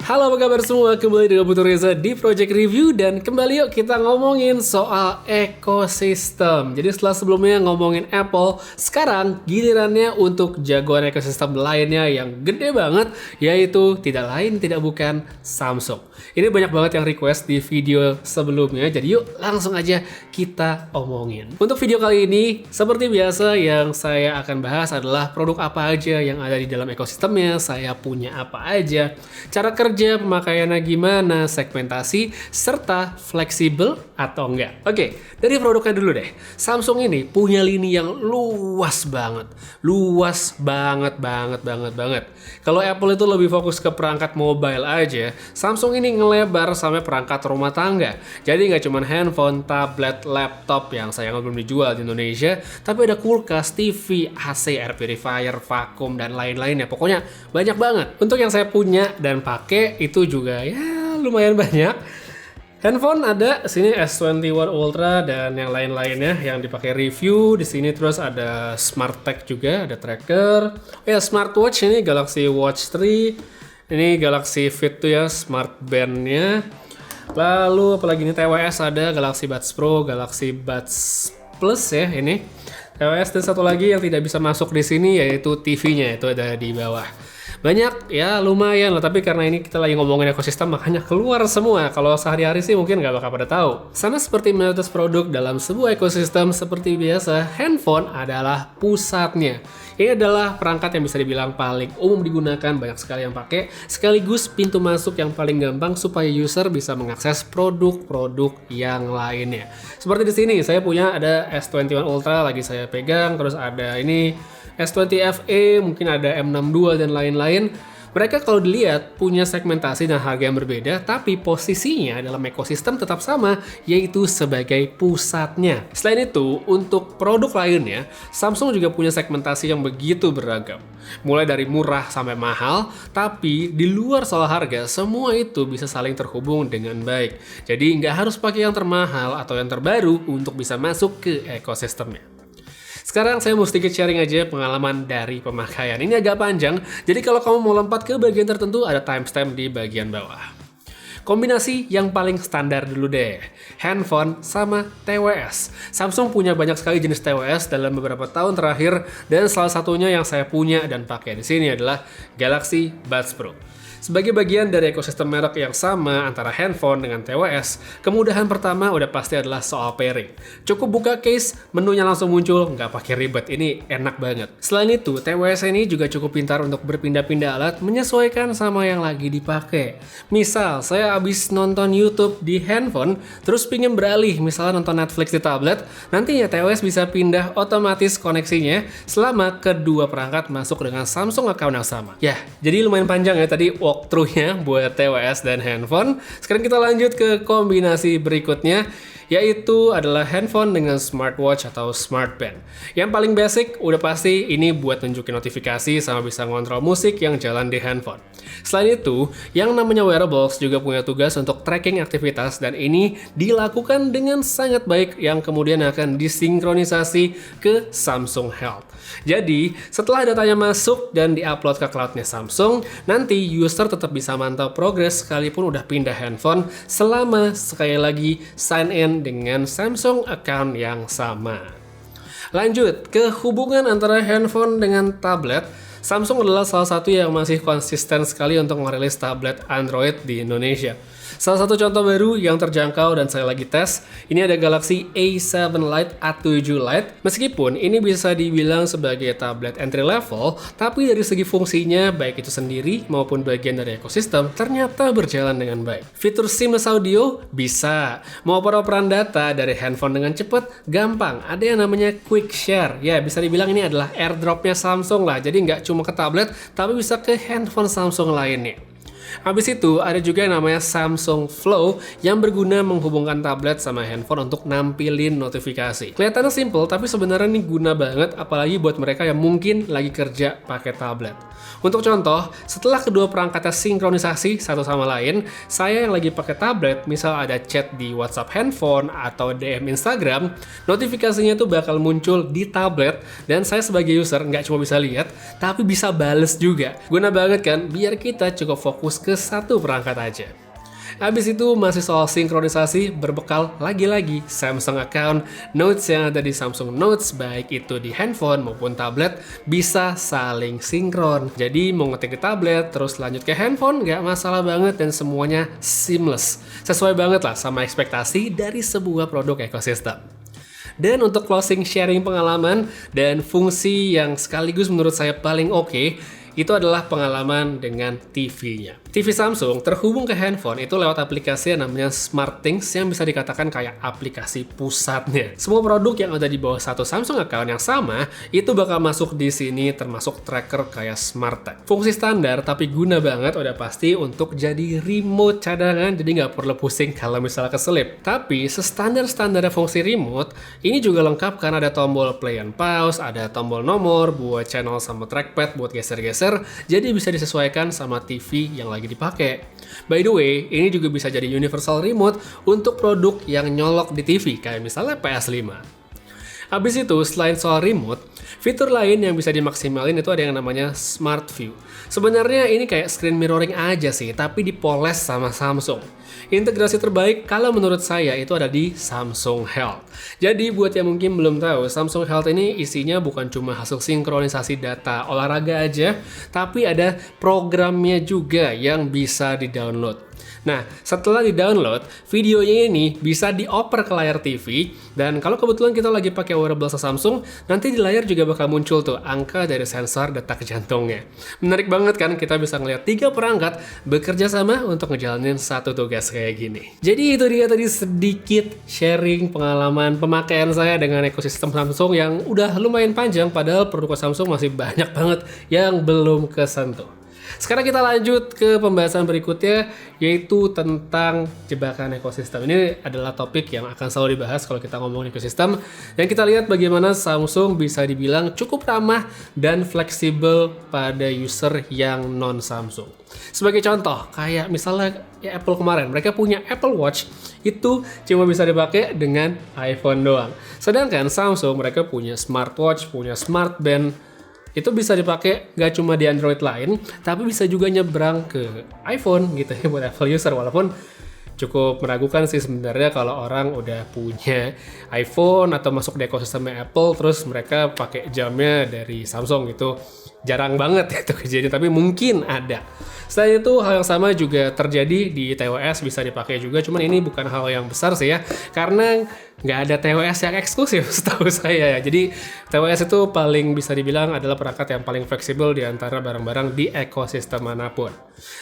Halo, apa kabar semua? Kembali dengan Putu Reza di Project Review. Dan kembali yuk kita ngomongin soal ekosistem. Jadi setelah sebelumnya ngomongin Apple, sekarang gilirannya untuk jagoan ekosistem lainnya yang gede banget, yaitu tidak lain tidak bukan Samsung. Ini banyak banget yang request di video sebelumnya, jadi yuk langsung aja kita omongin. Untuk video kali ini, seperti biasa yang saya akan bahas adalah produk apa aja yang ada di dalam ekosistemnya, saya punya apa aja, cara kerja, pemakaiannya gimana, segmentasi, serta fleksibel atau enggak. Oke, dari produknya dulu deh. Samsung ini punya lini yang luas banget. Luas banget. Kalau Apple itu lebih fokus ke perangkat mobile aja, Samsung ini ngelebar sampai perangkat rumah tangga. Jadi nggak cuma handphone, tablet, laptop yang sayangnya belum dijual di Indonesia, tapi ada kulkas, TV, AC, air purifier, vakum, dan lain-lainnya. Pokoknya banyak banget. Untuk yang saya punya dan pakai itu juga ya lumayan banyak. Handphone ada sini S21 Ultra dan yang lain-lainnya yang dipakai review di sini. Terus ada Smart Tag juga, ada tracker. Ya, smartwatch ini Galaxy Watch 3. Ini Galaxy Fit tuh ya, smart band-nya. Lalu apalagi ini TWS ada Galaxy Buds Pro, Galaxy Buds Plus ya ini. TWS dan satu lagi yang tidak bisa masuk di sini yaitu TV-nya, itu ada di bawah. Banyak ya, lumayan lah, tapi karena ini kita lagi ngomongin ekosistem makanya keluar semua. Kalau sehari-hari sih mungkin nggak bakal pada tahu. Sama seperti mayoritas produk dalam sebuah ekosistem seperti biasa, handphone adalah pusatnya. Ini adalah perangkat yang bisa dibilang paling umum digunakan, banyak sekali yang pakai, sekaligus pintu masuk yang paling gampang supaya user bisa mengakses produk-produk yang lainnya. Seperti di sini saya punya ada S21 Ultra lagi saya pegang, terus ada ini S20 FE, mungkin ada M62 dan lain-lain. Mereka kalau dilihat punya segmentasi dan harga yang berbeda, tapi posisinya dalam ekosistem tetap sama, yaitu sebagai pusatnya. Selain itu, untuk produk lainnya, Samsung juga punya segmentasi yang begitu beragam. Mulai dari murah sampai mahal, tapi di luar soal harga, semua itu bisa saling terhubung dengan baik. Jadi nggak harus pakai yang termahal atau yang terbaru untuk bisa masuk ke ekosistemnya. Sekarang saya mau sedikit sharing aja pengalaman dari pemakaian. Ini agak panjang, jadi kalau kamu mau lompat ke bagian tertentu ada timestamp di bagian bawah. Kombinasi yang paling standar dulu deh, handphone sama TWS. Samsung punya banyak sekali jenis TWS dalam beberapa tahun terakhir, dan salah satunya yang saya punya dan pakai di sini adalah Galaxy Buds Pro. Sebagai bagian dari ekosistem merek yang sama antara handphone dengan TWS, kemudahan pertama udah pasti adalah soal pairing. Cukup buka case, menunya langsung muncul, nggak pakai ribet, ini enak banget. Selain itu, TWS ini juga cukup pintar untuk berpindah-pindah alat menyesuaikan sama yang lagi dipakai. Misal, saya abis nonton YouTube di handphone, terus pingin beralih, misalnya nonton Netflix di tablet, nantinya TWS bisa pindah otomatis koneksinya selama kedua perangkat masuk dengan Samsung account yang sama. Ya, jadi lumayan panjang ya tadi walkthrough-nya buat TWS dan handphone. Sekarang kita lanjut ke kombinasi berikutnya, yaitu adalah handphone dengan smartwatch atau smart band. Yang paling basic udah pasti ini buat nunjukin notifikasi sama bisa ngontrol musik yang jalan di handphone. Selain itu, yang namanya wearables juga punya tugas untuk tracking aktivitas, dan ini dilakukan dengan sangat baik yang kemudian akan disinkronisasi ke Samsung Health. Jadi, setelah datanya masuk dan diupload ke cloudnya Samsung, nanti user tetap bisa mantau progres sekalipun udah pindah handphone selama sekali lagi sign in dengan Samsung account yang sama. Lanjut ke hubungan antara handphone dengan tablet. Samsung adalah salah satu yang masih konsisten sekali untuk merilis tablet Android di Indonesia. Salah satu contoh baru yang terjangkau dan saya lagi tes, ini ada Galaxy A7 Lite, A7 Lite. Meskipun ini bisa dibilang sebagai tablet entry level, tapi dari segi fungsinya, baik itu sendiri maupun bagian dari ekosistem, ternyata berjalan dengan baik. Fitur seamless audio bisa, mau oper-operan data dari handphone dengan cepat, gampang. Ada yang namanya Quick Share, ya bisa dibilang ini adalah airdropnya Samsung lah, jadi nggak cuma ke tablet, tapi bisa ke handphone Samsung lainnya. Habis itu ada juga yang namanya Samsung Flow yang berguna menghubungkan tablet sama handphone untuk nampilin notifikasi. Kelihatannya simple, tapi sebenarnya ini guna banget apalagi buat mereka yang mungkin lagi kerja pakai tablet. Untuk contoh, setelah kedua perangkatnya sinkronisasi satu sama lain, saya yang lagi pakai tablet, misal ada chat di WhatsApp handphone atau DM Instagram, notifikasinya tuh bakal muncul di tablet dan saya sebagai user nggak cuma bisa lihat, tapi bisa bales juga. Guna banget kan, biar kita cukup fokus fokus ke satu perangkat aja. Habis itu masih soal sinkronisasi berbekal lagi-lagi Samsung account, notes yang ada di Samsung Notes baik itu di handphone maupun tablet bisa saling sinkron. Jadi mau ngetik ke tablet terus lanjut ke handphone nggak masalah banget dan semuanya seamless. Sesuai banget lah sama ekspektasi dari sebuah produk ekosistem. Dan untuk closing sharing pengalaman dan fungsi yang sekaligus menurut saya paling oke, itu adalah pengalaman dengan TV-nya. TV Samsung terhubung ke handphone itu lewat aplikasi yang namanya SmartThings yang bisa dikatakan kayak aplikasi pusatnya. Semua produk yang ada di bawah satu Samsung account yang sama itu bakal masuk di sini termasuk tracker kayak SmartTag. Fungsi standar tapi guna banget udah pasti untuk jadi remote cadangan, jadi nggak perlu pusing kalau misalnya keselip. Tapi sestandar-standarnya fungsi remote ini juga lengkap karena ada tombol play and pause, ada tombol nomor buat channel sama trackpad buat geser-geser, jadi bisa disesuaikan sama TV yang lagi dipakai. By the way, ini juga bisa jadi universal remote untuk produk yang nyolok di TV, kayak misalnya PS5. Habis itu, selain soal remote, fitur lain yang bisa dimaksimalin itu ada yang namanya Smart View. Sebenarnya ini kayak screen mirroring aja sih, tapi dipoles sama Samsung. Integrasi terbaik kalau menurut saya itu ada di Samsung Health. Jadi buat yang mungkin belum tahu, Samsung Health ini isinya bukan cuma hasil sinkronisasi data olahraga aja, tapi ada programnya juga yang bisa di-download. Nah, setelah di-download, videonya ini bisa dioper ke layar TV, dan kalau kebetulan kita lagi pakai wearable Samsung, nanti di layar juga bakal muncul tuh angka dari sensor detak jantungnya. Menarik banget kan, kita bisa ngeliat 3 perangkat bekerja sama untuk ngejalanin satu tugas kayak gini. Jadi itu dia tadi sedikit sharing pengalaman pemakaian saya dengan ekosistem Samsung yang udah lumayan panjang, padahal produk Samsung masih banyak banget yang belum kesentuh. Sekarang kita lanjut ke pembahasan berikutnya, yaitu tentang jebakan ekosistem. Ini adalah topik yang akan selalu dibahas kalau kita ngomongin ekosistem. Dan kita lihat bagaimana Samsung bisa dibilang cukup ramah dan fleksibel pada user yang non-Samsung. Sebagai contoh, kayak misalnya ya Apple kemarin, mereka punya Apple Watch, itu cuma bisa dipakai dengan iPhone doang. Sedangkan Samsung, mereka punya smartwatch, punya smart band, itu bisa dipakai gak cuma di Android lain, tapi bisa juga nyebrang ke iPhone gitu ya buat Apple user. Walaupun cukup meragukan sih sebenarnya kalau orang udah punya iPhone atau masuk di ekosistemnya Apple, terus mereka pakai jamnya dari Samsung gitu. Jarang banget itu kejadian, tapi mungkin ada. Selain itu, hal yang sama juga terjadi di tvOS, bisa dipakai juga. Cuman ini bukan hal yang besar sih ya, karena nggak ada tvOS yang eksklusif setahu saya ya. Jadi tvOS itu paling bisa dibilang adalah perangkat yang paling fleksibel di antara barang-barang di ekosistem manapun.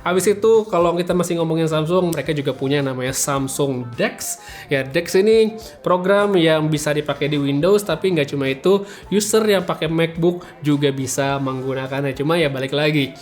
Habis itu, kalau kita masih ngomongin Samsung, mereka juga punya yang namanya Samsung DeX. Ya, DeX ini program yang bisa dipakai di Windows, tapi nggak cuma itu, user yang pakai MacBook juga bisa menggunakannya. Cuma ya balik lagi,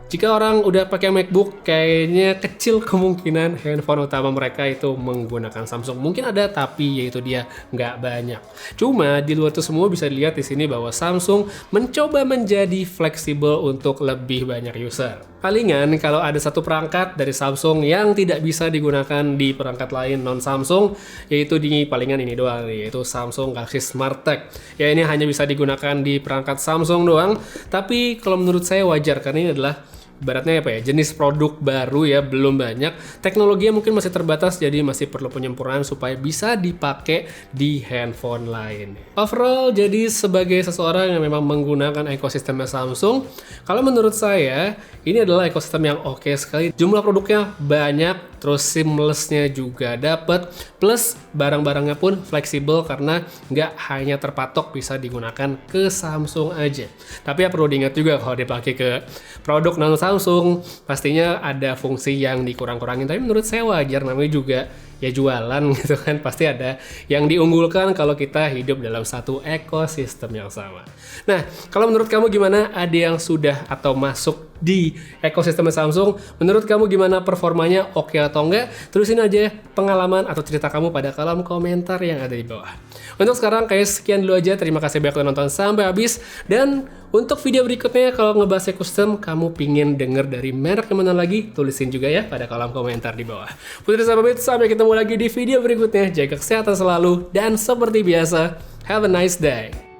jika orang udah pakai MacBook, kayaknya kecil kemungkinan handphone utama mereka itu menggunakan Samsung. Mungkin ada, tapi yaitu dia nggak banyak. Cuma di luar itu semua bisa dilihat di sini bahwa Samsung mencoba menjadi fleksibel untuk lebih banyak user. Palingan kalau ada satu perangkat dari Samsung yang tidak bisa digunakan di perangkat lain non-Samsung, yaitu di palingan ini doang, yaitu Samsung Galaxy Smart Tag. Ya ini hanya bisa digunakan di perangkat Samsung doang, tapi kalau menurut saya wajar karena ini adalah ibaratnya apa ya, jenis produk baru ya, belum banyak. Teknologinya mungkin masih terbatas, jadi masih perlu penyempurnaan supaya bisa dipakai di handphone lain. Overall, jadi sebagai seseorang yang memang menggunakan ekosistemnya Samsung, kalau menurut saya, ini adalah ekosistem yang oke sekali. Jumlah produknya banyak, terus seamless-nya juga dapat, plus barang-barangnya pun fleksibel karena nggak hanya terpatok bisa digunakan ke Samsung aja. Tapi ya perlu diingat juga kalau dipakai ke produk non Samsung, pastinya ada fungsi yang dikurang-kurangin. Tapi menurut saya wajar, namanya juga ya jualan gitu kan, pasti ada yang diunggulkan kalau kita hidup dalam satu ekosistem yang sama. Nah, kalau menurut kamu gimana? Ada yang sudah atau masuk di ekosistem Samsung? Menurut kamu gimana performanya? Oke atau enggak? Tulisin aja pengalaman atau cerita kamu pada kolom komentar yang ada di bawah. Untuk sekarang kayak sekian dulu aja. Terima kasih banyak udah nonton sampai habis. Dan untuk video berikutnya kalau ngebahas ekosistem, kamu pingin denger dari merek yang mana lagi? Tulisin juga ya pada kolom komentar di bawah. Putri Sababit, sampai ketemu lagi di video berikutnya. Jaga kesehatan selalu dan seperti biasa, have a nice day.